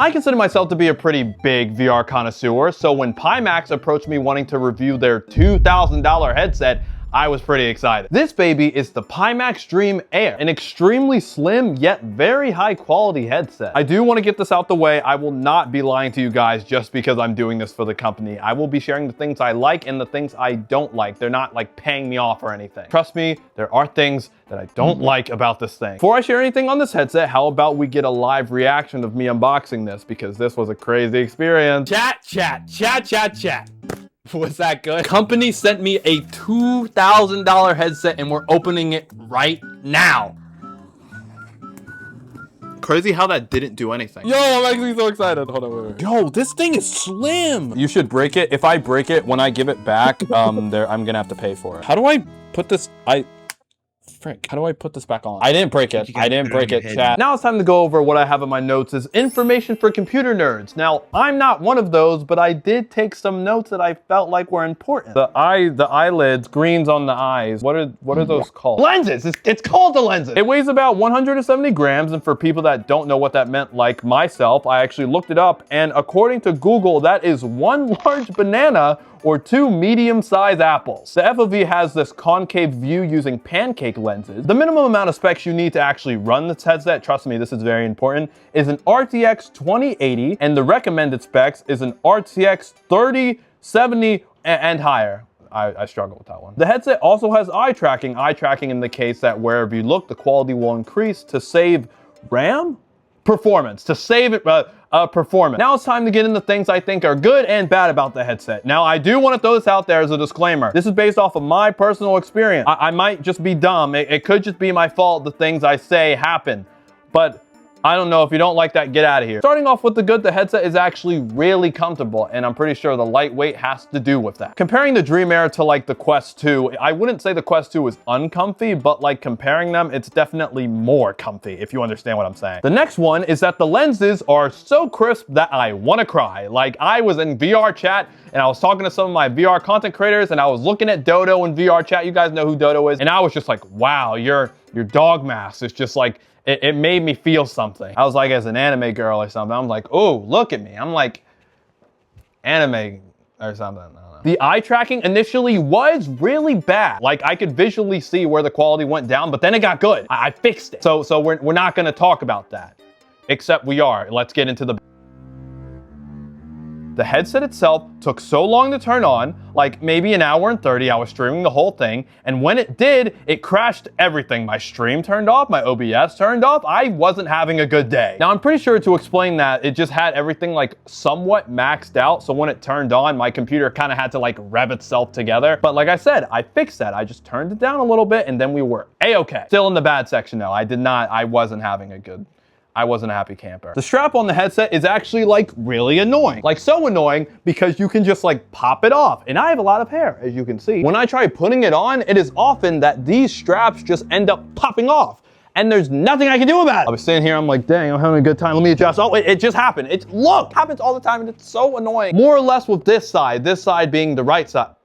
I consider myself to be a pretty big VR connoisseur, so when Pimax approached me wanting to review their $2,000 headset, I was pretty excited. This baby is the Pimax Dream Air, an extremely slim yet very high quality headset. I do want to get this out the way. I will not be lying to you guys just because I'm doing this for the company. I will be sharing the things I like and the things I don't like. They're not like paying me off or anything. Trust me, there are things that I don't like about this thing. Before I share anything on this headset, how about we get a live reaction of me unboxing this, because this was a crazy experience. Chat. Was that good? Company sent me a $2,000 headset and we're opening it right now. Crazy how that didn't do anything. Yo, I'm actually so excited. Hold on, wait. Yo, this thing is slim. You should break it. If I break it, when I give it back, I'm gonna have to pay for it. How do I put this? Frick, how do I put this back on? I didn't break it. I didn't break it, chat. Now it's time to go over what I have in my notes is information for computer nerds. Now, I'm not one of those, but I did take some notes that I felt like were important. The eyelids, greens on the eyes. What are those called? Lenses, it's called the lenses. It weighs about 170 grams, and for people that don't know what that meant, like myself, I actually looked it up, and according to Google, that is 1 large banana or 2 medium-sized apples. The FOV has this concave view using pancake lenses. The minimum amount of specs you need to actually run this headset, trust me, this is very important, is an RTX 2080, and the recommended specs is an RTX 3070 and higher. I struggle with that one. The headset also has eye tracking in the case that wherever you look, the quality will increase to save RAM? Performance, to save it, performance. Now it's time to get into things I think are good and bad about the headset. Now I do want to throw this out there as a disclaimer. This is based off of my personal experience. I might just be dumb. It could just be my fault the things I say happen. But I don't know, if you don't like that, get out of here. Starting off with the good, the headset is actually really comfortable, and I'm pretty sure the lightweight has to do with that. Comparing the Dream Air to like the Quest 2, I wouldn't say the Quest 2 is uncomfy, but like comparing them, it's definitely more comfy, if you understand what I'm saying. The next one is that the lenses are so crisp that I wanna cry. Like, I was in VR chat, and I was talking to some of my VR content creators, and I was looking at Dodo in VR chat. You guys know who Dodo is. And I was just like, wow, your dog mask is just like, it made me feel something. I was like, as an anime girl or something, I'm like, oh, look at me. I'm like, anime or something. I don't know. The eye tracking initially was really bad. Like, I could visually see where the quality went down, but then it got good. I fixed it. So we're not gonna talk about that. Except we are. Let's get into the headset itself took so long to turn on, like maybe an hour and 30. I was streaming the whole thing, and when it did, it crashed everything. My stream turned off, my OBS turned off. I wasn't having a good day. Now, I'm pretty sure to explain that, it just had everything like somewhat maxed out, so when it turned on, my computer kind of had to like rev itself together. But like I said, I fixed that. I just turned it down a little bit, and then we were A-okay. Still in the bad section though. I wasn't having a good I wasn't a happy camper. The strap on the headset is actually like really annoying. Like so annoying because you can just like pop it off. And I have a lot of hair, as you can see. When I try putting it on, it is often that these straps just end up popping off. And there's nothing I can do about it. I was sitting here, I'm like, dang, I'm having a good time. Let me adjust. Oh, it just happened. Look, happens all the time and it's so annoying. More or less with this side being the right side.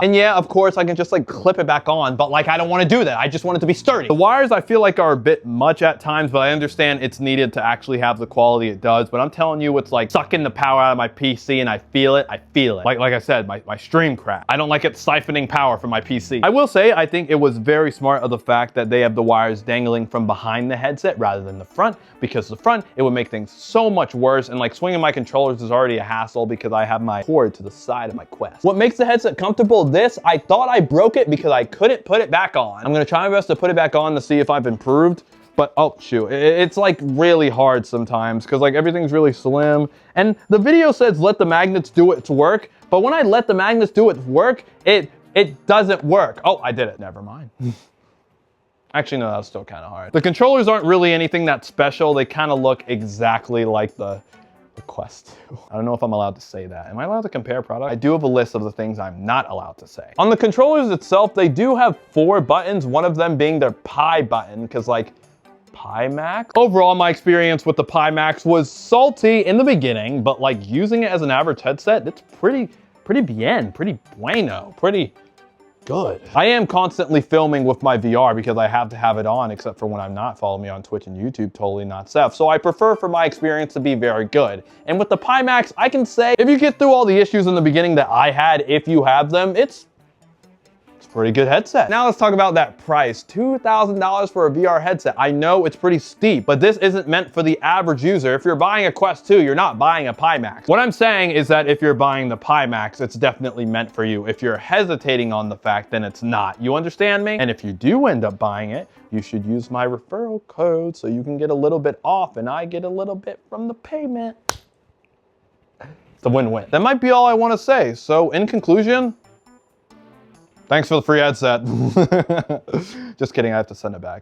And yeah, of course, I can just like clip it back on, but like I don't want to do that. I just want it to be sturdy. The wires I feel like are a bit much at times, but I understand it's needed to actually have the quality it does. But I'm telling you, it's like sucking the power out of my PC, and I feel it. Like I said, my stream crap. I don't like it siphoning power from my PC. I will say, I think it was very smart of the fact that they have the wires dangling from behind the headset rather than the front, because the front, it would make things so much worse. And like swinging my controllers is already a hassle because I have my cord to the side of my Quest. What makes the headset comfortable, I thought I broke it because I couldn't put it back on. I'm gonna try my best to put it back on to see if I've improved, but oh shoot, it's like really hard sometimes because like everything's really slim. And the video says let the magnets do its work, but when I let the magnets do its work, it doesn't work. Oh, I did it, never mind. Actually, no, that's still kind of hard. The controllers aren't really anything that special. They kind of look exactly like the Quest 2. I don't know if I'm allowed to say that. Am I allowed to compare products? I do have a list of the things I'm not allowed to say. On the controllers itself, they do have 4 buttons, one of them being their Pi button, because like, Pimax? Overall, my experience with the Pimax was salty in the beginning, but like using it as an average headset, it's pretty bien, pretty bueno, pretty good. I am constantly filming with my VR because I have to have it on, except for when I'm not. Follow me on Twitch and YouTube, totally not Seth. So I prefer for my experience to be very good. And with the Pimax, I can say, if you get through all the issues in the beginning that I had, if you have them, it's a pretty good headset. Now let's talk about that price. $2,000 for a VR headset. I know it's pretty steep, but this isn't meant for the average user. If you're buying a Quest 2, you're not buying a Pimax. What I'm saying is that if you're buying the Pimax, it's definitely meant for you. If you're hesitating on the fact, then it's not. You understand me? And if you do end up buying it, you should use my referral code so you can get a little bit off and I get a little bit from the payment. It's a win-win. That might be all I want to say. So in conclusion, thanks for the free headset. Just kidding, I have to send it back.